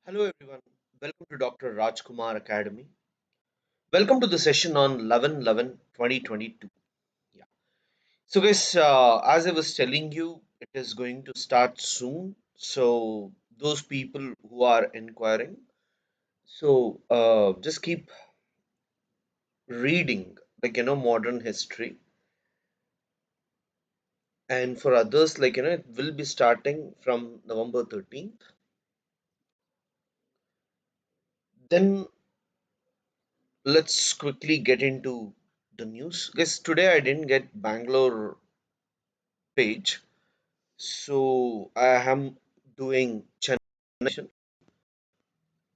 Hello everyone, welcome to Dr. Rajkumar Academy. Welcome to the session on 11/11/2022. Yeah. So guys, as I was telling you, it is going to start soon. So those people who are inquiring, just keep reading, modern history. And for others, it will be starting from November 13th. Then let's quickly get into the news. Guys, today I didn't get Bangalore page. So I am doing Chennai.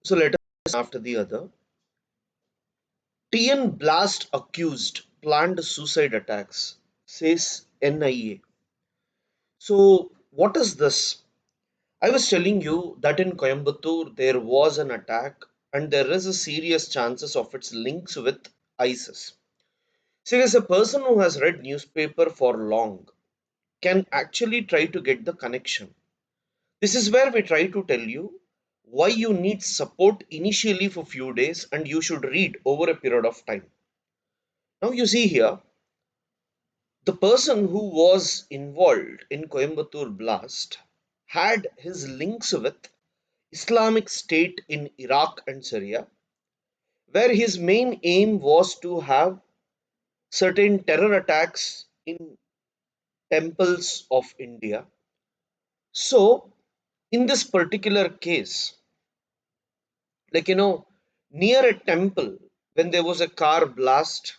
So let us after the other. TN blast accused planned suicide attacks, says NIA. So what is this? I was telling you that in Coimbatore there was an attack and there is a serious chances of its links with ISIS. See, as a person who has read newspaper for long can actually try to get the connection. This is where we try to tell you why you need support initially for few days and you should read over a period of time. Now you see here, the person who was involved in Coimbatore blast had his links with Islamic State in Iraq and Syria, where his main aim was to have certain terror attacks in temples of India. So, in this particular case, near a temple, when there was a car blast,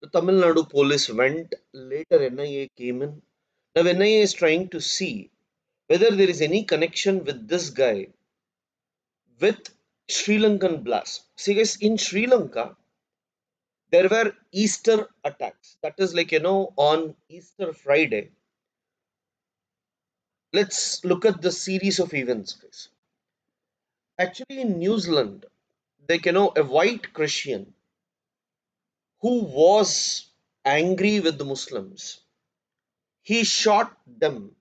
the Tamil Nadu police went. Later, NIA came in. Now, NIA is trying to see whether there is any connection with this guy with Sri Lankan blast. See, guys, in Sri Lanka, there were Easter attacks. That is on Easter Friday. Let's look at the series of events, guys. Actually, in New Zealand, a white Christian who was angry with the Muslims. He shot them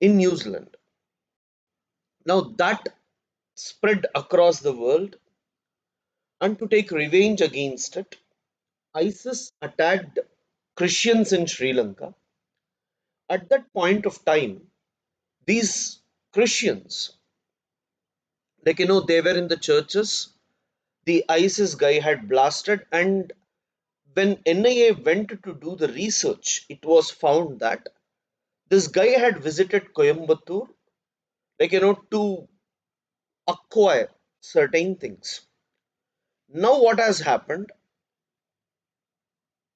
in New Zealand. Now that spread across the world, and to take revenge against it, ISIS attacked Christians in Sri Lanka. At that point of time, these Christians, they were in the churches. The ISIS guy had blasted, and when NIA went to do the research, it was found that this guy had visited Coimbatore, to acquire certain things. Now, what has happened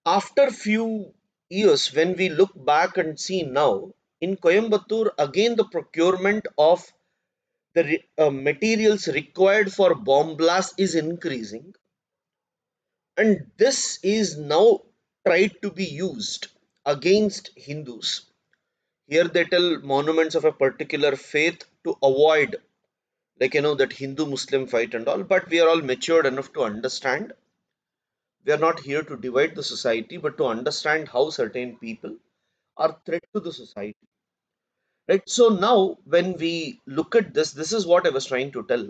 after few years, when we look back and see now in Coimbatore, again the procurement of the materials required for bomb blast is increasing, and this is now tried to be used against Hindus. Here they tell monuments of a particular faith to avoid, that Hindu Muslim fight and all, but we are all matured enough to understand. We are not here to divide the society, but to understand how certain people are threat to the society. Right. So now when we look at this, this is what I was trying to tell.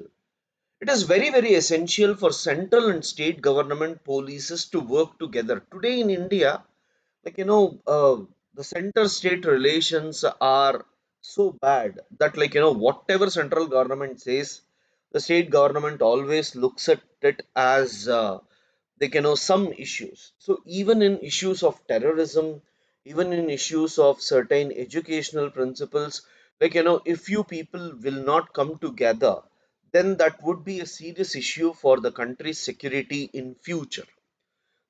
It is very, very essential for central and state government policies to work together. Today in India, the center state relations are so bad that, whatever central government says, the state government always looks at it as some issues. So even in issues of terrorism, even in issues of certain educational principles, if you people will not come together, then that would be a serious issue for the country's security in future.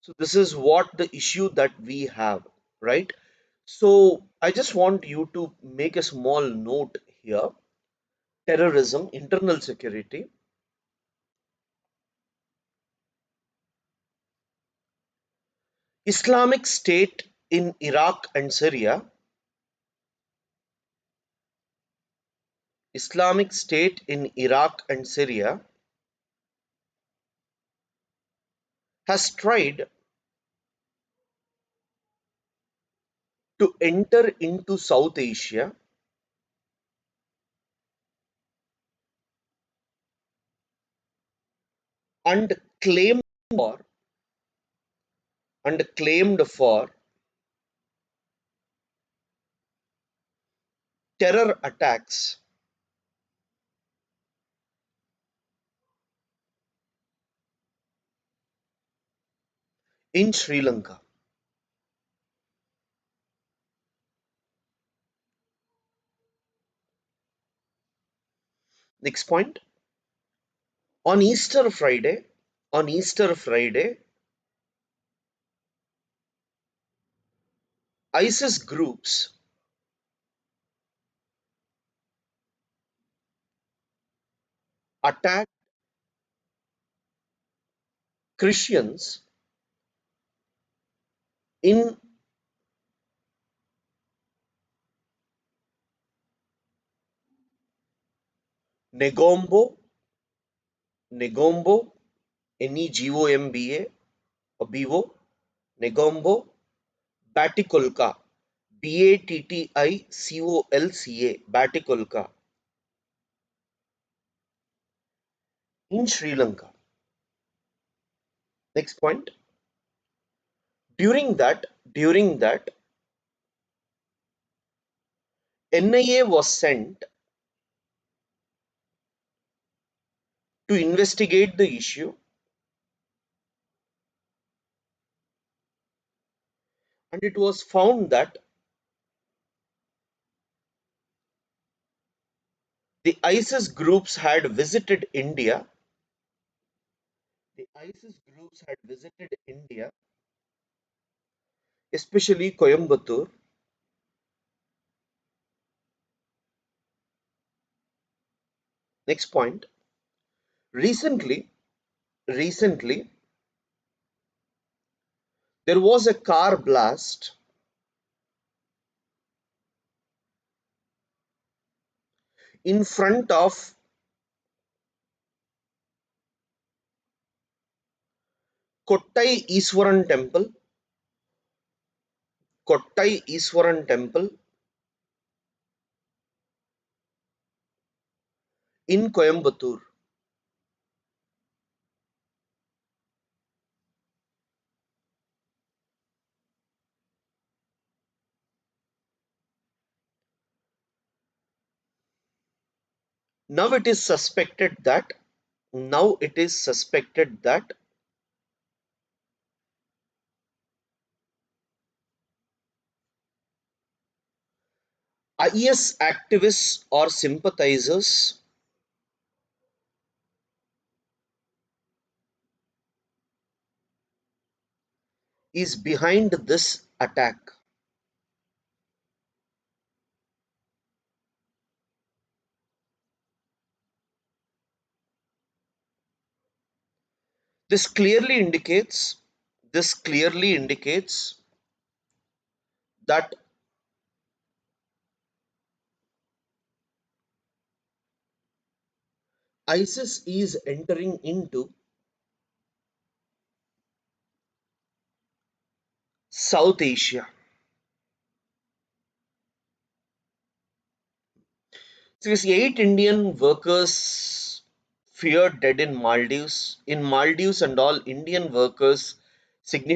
So this is what the issue that we have, right? So I just want you to make a small note here. Terrorism, internal security, Islamic State in Iraq and Syria, Islamic State in Iraq and Syria has tried to enter into South Asia and for claimed for terror attacks in Sri Lanka. Next point. On Easter Friday, on Easter Friday, ISIS groups attacked Christians in Negombo, Negombo, Negomba, Bivo, Negombo, Batikolka, Batticolca, Batikolka in Sri Lanka. Next point. During that, NIA was sent to investigate the issue, and it was found that the ISIS groups had visited India. The ISIS groups had visited India, especially Coimbatore. Next point. Recently, recently, there was a car blast in front of Kottai Iswaran Temple, Kottai Iswaran Temple in Coimbatore. Now it is suspected that now it is suspected that IS activists or sympathizers is behind this attack. This clearly indicates this clearly indicates that ISIS is entering into South Asia. Seriously, 8 Indian workers feared dead in Maldives. In Maldives and all, Indian workers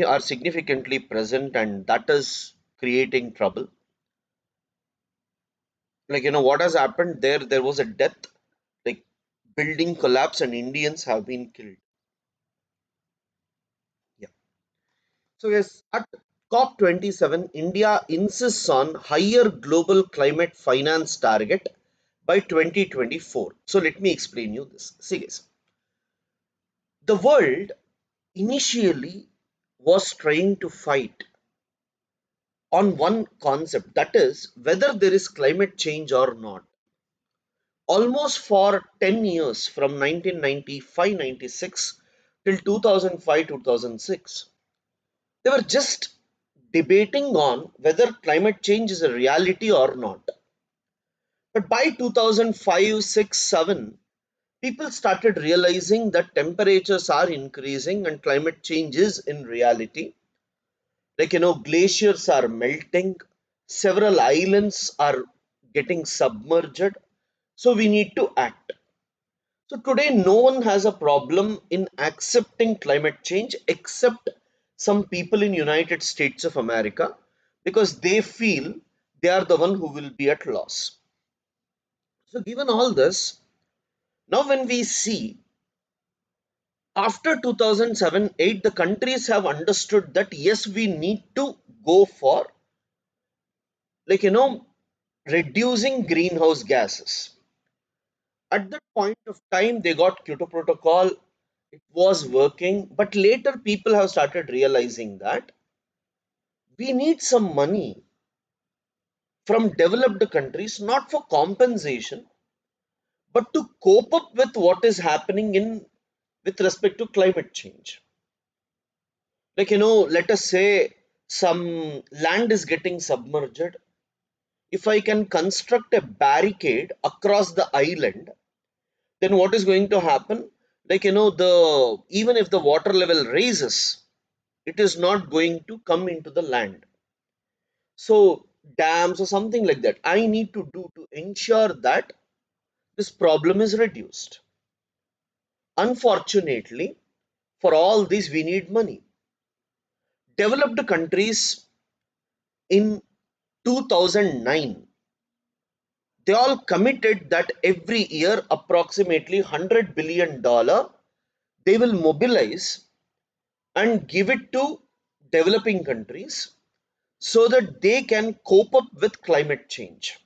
are significantly present, and that is creating trouble. Like, what has happened there? There was a death, like building collapse, and Indians have been killed. Yeah. So yes, at COP27, India insists on higher global climate finance target by 2024. So let me explain you this. See guys, the world initially was trying to fight on one concept, that is whether there is climate change or not. Almost for 10 years, from 1995-96 till 2005 2006, they were just debating on whether climate change is a reality or not. But by 2005, 6, 7, people started realizing that temperatures are increasing and climate change is in reality. Like, glaciers are melting, several islands are getting submerged. So we need to act. So today, no one has a problem in accepting climate change except some people in United States of America, because they feel they are the one who will be at loss. So given all this, now when we see after 2007-8, the countries have understood that yes, we need to go for, like, reducing greenhouse gases. At that point of time, they got Kyoto Protocol, it was working, but later people have started realizing that we need some money from developed countries, not for compensation, but to cope up with what is happening in with respect to climate change. Like, let us say some land is getting submerged. If I can construct a barricade across the island, then what is going to happen? Like, the even if the water level raises, it is not going to come into the land. So dams or something like that I need to do to ensure that this problem is reduced. Unfortunately, for all this we need money. Developed countries in 2009, they all committed that every year approximately $100 billion they will mobilize and give it to developing countries so that they can cope up with climate change.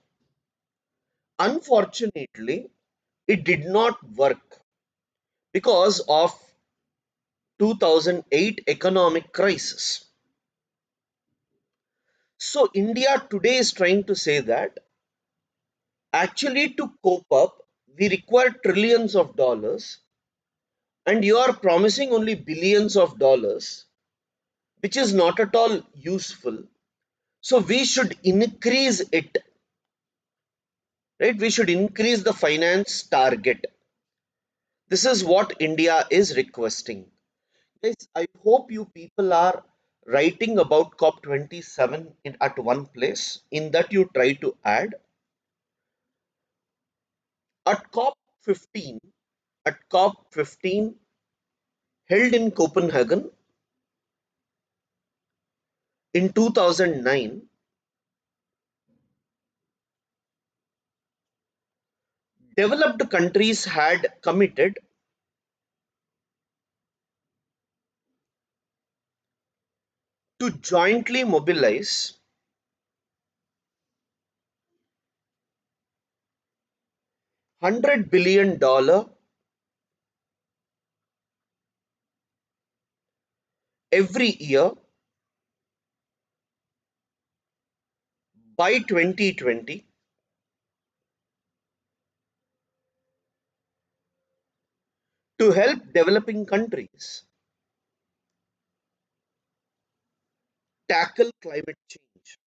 Unfortunately, it did not work because of 2008 economic crisis. So India today is trying to say that actually to cope up, we require trillions of dollars, and you are promising only billions of dollars, which is not at all useful. So we should increase it, right? We should increase the finance target. This is what India is requesting. Guys, I hope you people are writing about COP27 at one place. In that, you try to add at COP15, held in Copenhagen in 2009, developed countries had committed to jointly mobilize $100 billion every year by 2020 to help developing countries tackle climate change.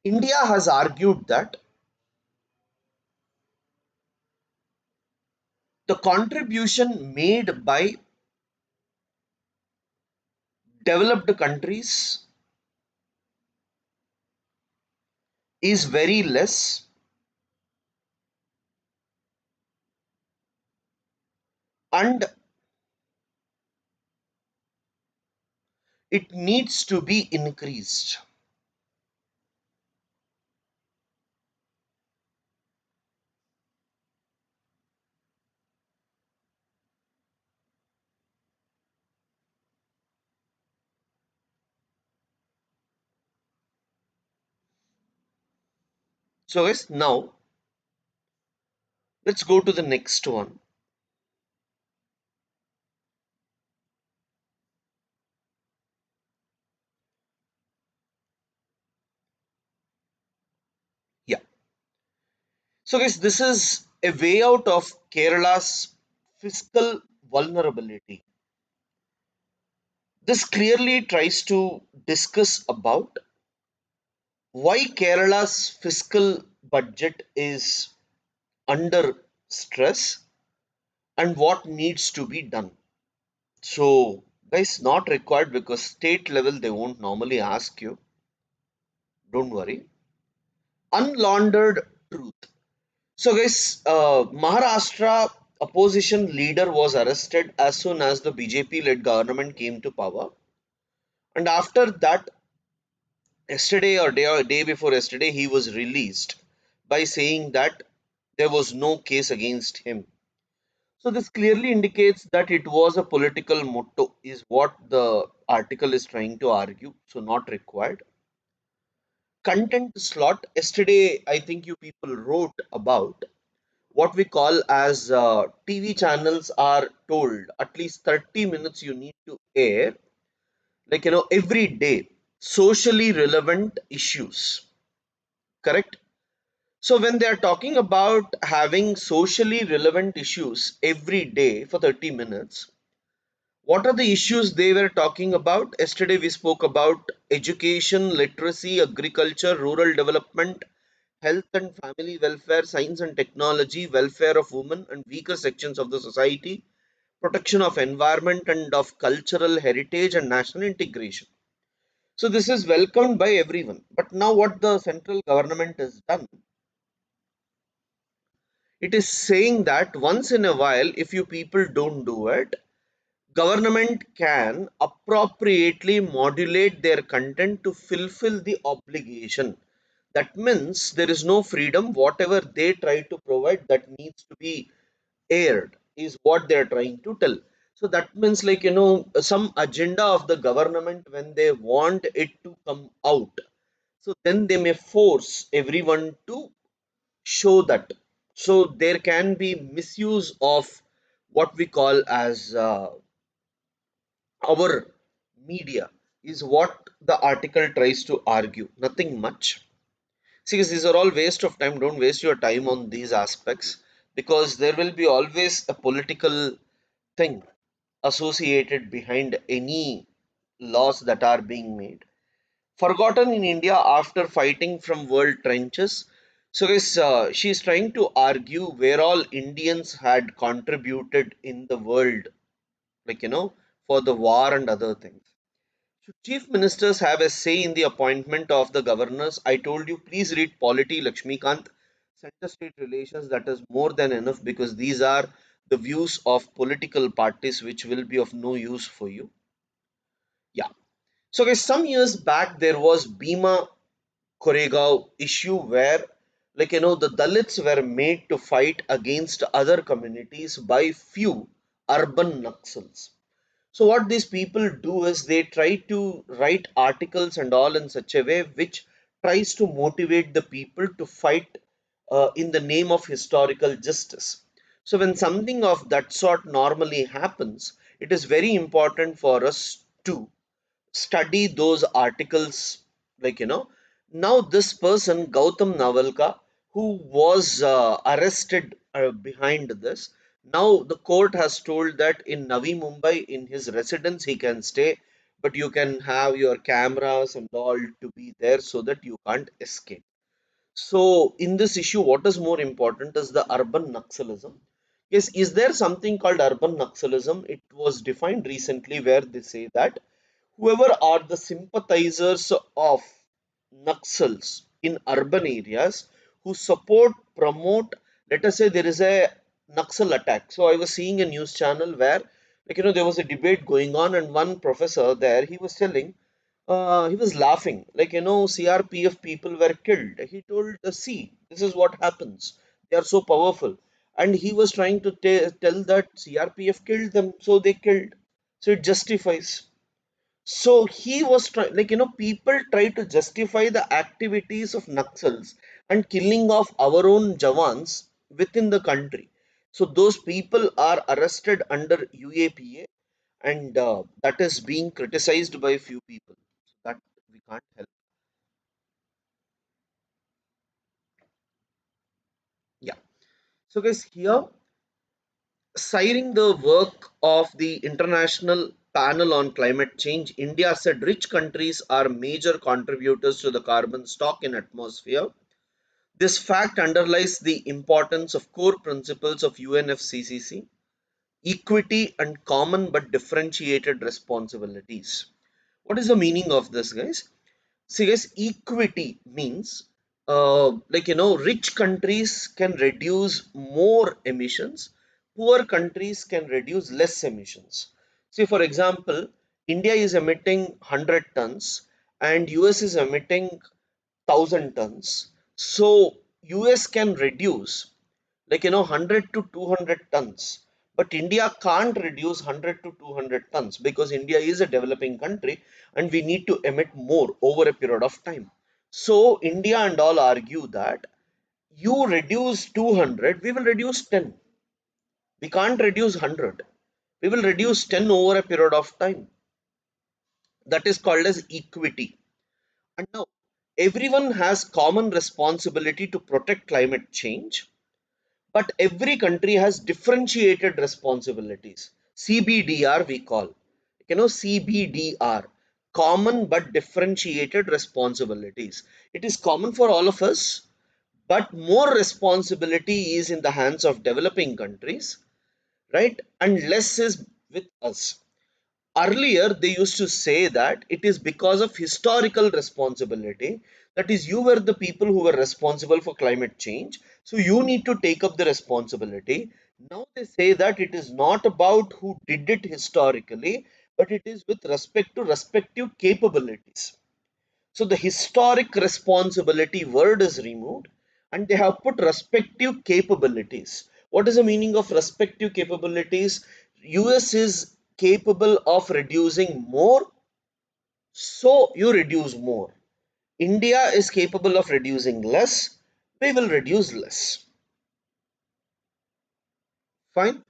India has argued that the contribution made by developed countries is very less, and it needs to be increased. So yes, now let's go to the next one. Yeah. So guys, this is a way out of Kerala's fiscal vulnerability. This clearly tries to discuss about why Kerala's fiscal budget is under stress and what needs to be done. So, guys, not required because state level they won't normally ask you. Don't worry. Unlaundered truth. So, guys, Maharashtra opposition leader was arrested as soon as the BJP-led government came to power, and after that, yesterday or day before yesterday, he was released by saying that there was no case against him. So this clearly indicates that it was a political motto, is what the article is trying to argue. So not required. Content slot. Yesterday, I think you people wrote about what we call as TV channels are told at least 30 minutes you need to air, like every day, socially relevant issues. Correct. So when they are talking about having socially relevant issues every day for 30 minutes, what are the issues they were talking about? Yesterday we spoke about education, literacy, agriculture, rural development, health and family welfare, science and technology, welfare of women and weaker sections of the society, protection of environment and of cultural heritage and national integration. So this is welcomed by everyone. But now what the central government has done, it is saying that once in a while, if you people don't do it, government can appropriately modulate their content to fulfill the obligation. That means there is no freedom. Whatever they try to provide, that needs to be aired, is what they are trying to tell. So that means, like, some agenda of the government when they want it to come out. So then they may force everyone to show that. So there can be misuse of what we call as our media, is what the article tries to argue. Nothing much. See, these are all waste of time. Don't waste your time on these aspects, because there will be always a political thing associated behind any laws that are being made. Forgotten in India after fighting from world trenches. So, guys, she's trying to argue where all Indians had contributed in the world, like, for the war and other things. Should chief ministers have a say in the appointment of the governors? I told you, please read Polity Lakshmikant, Center State Relations. That is more than enough, because these are the views of political parties which will be of no use for you. Yeah. So, guys, some years back there was Bhima Koregaon issue where, like, the Dalits were made to fight against other communities by few urban Naxals. So what these people do is they try to write articles and all in such a way which tries to motivate the people to fight in the name of historical justice. So when something of that sort normally happens, it is very important for us to study those articles, like, now this person Gautam Navalka, who was arrested behind this, now the court has told that in Navi Mumbai in his residence he can stay, but you can have your cameras and all to be there so that you can't escape. So, in this issue, what is more important is the urban Naxalism. Yes, is there something called urban Naxalism? It was defined recently where they say that whoever are the sympathizers of Naxals in urban areas who support, promote, let us say there is a Naxal attack. So, I was seeing a news channel where, like, there was a debate going on, and one professor there, he was telling, he was laughing, like, CRPF people were killed. He told, see, this is what happens. They are so powerful. And he was trying to tell that CRPF killed them, so they killed. So it justifies. So he was trying, like, people try to justify the activities of Naxals and killing of our own Jawans within the country. So those people are arrested under UAPA, and that is being criticized by few people. So that we can't help. Yeah. So guys, here citing the work of the International Panel on Climate Change, India said rich countries are major contributors to the carbon stock in atmosphere. This fact underlies the importance of core principles of UNFCCC, equity and common but differentiated responsibilities. What is the meaning of this, guys? See, guys, equity means rich countries can reduce more emissions, poor countries can reduce less emissions. See, for example, India is emitting 100 tons and US is emitting 1000 tons. So US can reduce 100 to 200 tons, but India can't reduce 100 to 200 tons because India is a developing country and we need to emit more over a period of time. So India and all argue that you reduce 200, we will reduce 10. We can't reduce 100. We will reduce 10 over a period of time. That is called as equity. And now everyone has common responsibility to protect climate change, but every country has differentiated responsibilities. CBDR we call, CBDR, common but differentiated responsibilities. It is common for all of us, but more responsibility is in the hands of developing countries, right? And less is with us. Earlier they used to say that it is because of historical responsibility, that is, you were the people who were responsible for climate change, so you need to take up the responsibility. Now they say that it is not about who did it historically, but it is with respect to respective capabilities. So the historic responsibility word is removed and they have put respective capabilities. What is the meaning of respective capabilities? US is capable of reducing more, so you reduce more. India is capable of reducing less, we will reduce less. Fine.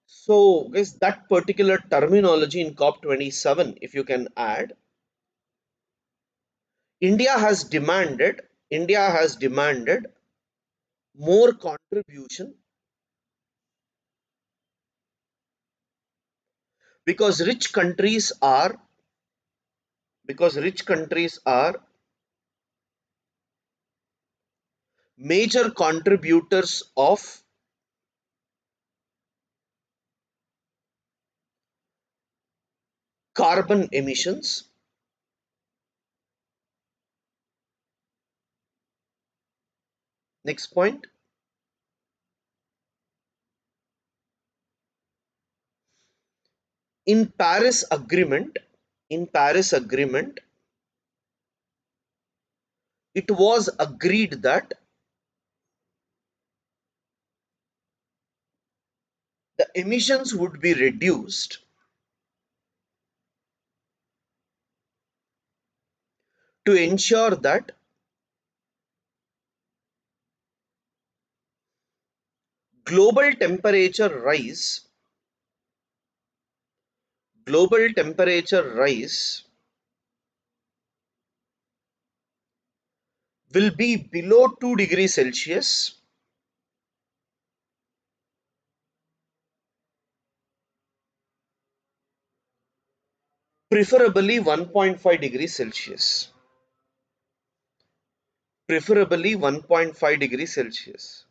So, guys, that particular terminology in COP27, if you can add, India has demanded more contribution because rich countries are major contributors of carbon emissions. Next point, in paris agreement in paris agreement, it was agreed that the emissions would be reduced to ensure that global temperature rise global temperature rise will be below 2 degrees Celsius, preferably 1.5 degrees Celsius. Preferably 1.5 degrees Celsius.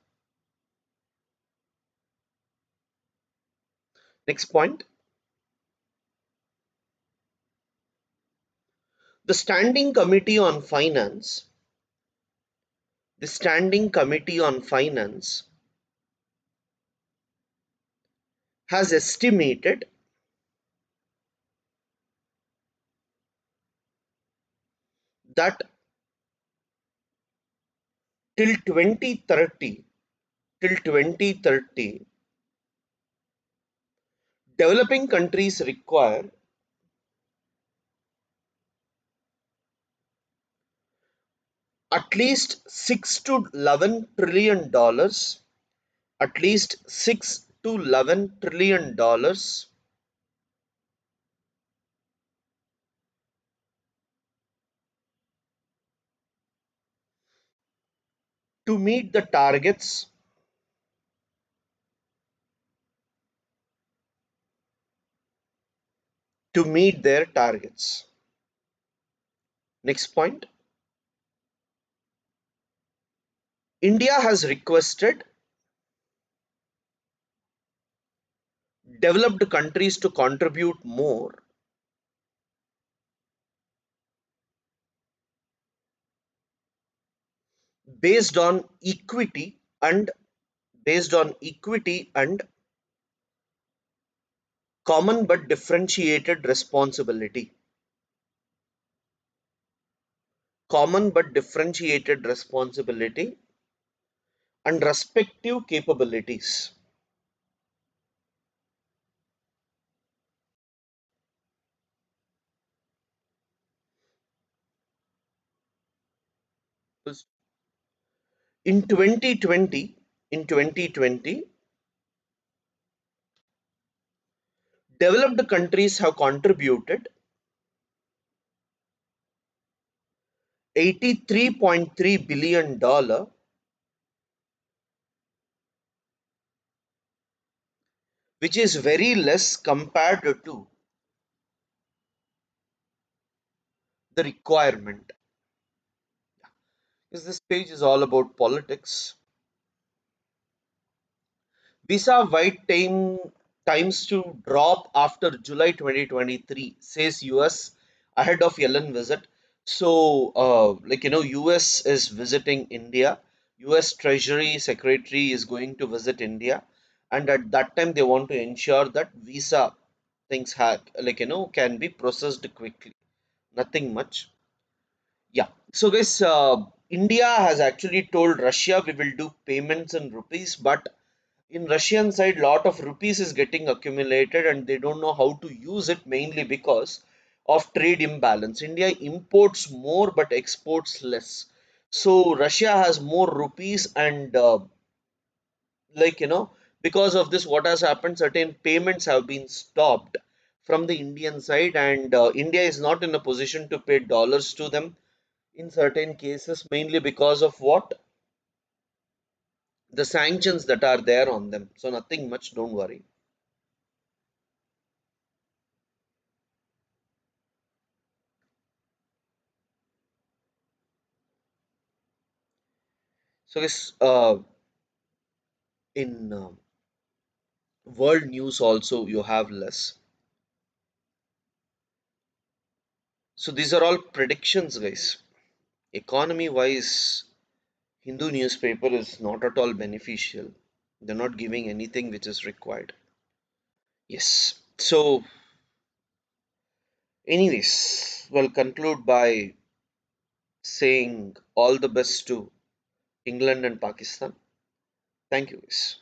Next point, the Standing Committee on Finance has estimated that till 2030, till 2030, developing countries require at least 6 to 11 trillion dollars, at least 6 to 11 trillion dollars to meet the targets to meet their targets. Next point, India has requested developed countries to contribute more based on equity and based on equity and common but differentiated responsibility. Common but differentiated responsibility and respective capabilities. In 2020, in 2020, developed countries have contributed $83.3 billion, which is very less compared to the requirement. Because this page is all about politics. Visa wait times to drop after July 2023, says US ahead of Yellen visit. So, US is visiting India. US Treasury Secretary is going to visit India, and at that time they want to ensure that visa things can be processed quickly. Nothing much. Yeah. So guys, India has actually told Russia we will do payments in rupees, but in Russian side, lot of rupees is getting accumulated and they don't know how to use it mainly because of trade imbalance. India imports more but exports less. So Russia has more rupees and because of this, what has happened? Certain payments have been stopped from the Indian side, and India is not in a position to pay dollars to them in certain cases, mainly because of what? The sanctions that are there on them. So nothing much, don't worry. So this in world news also you have less. So these are all predictions, guys. Economy wise, Hindu newspaper is not at all beneficial. They're not giving anything which is required. Yes. So, anyways, we'll conclude by saying all the best to England and Pakistan. Thank you, guys.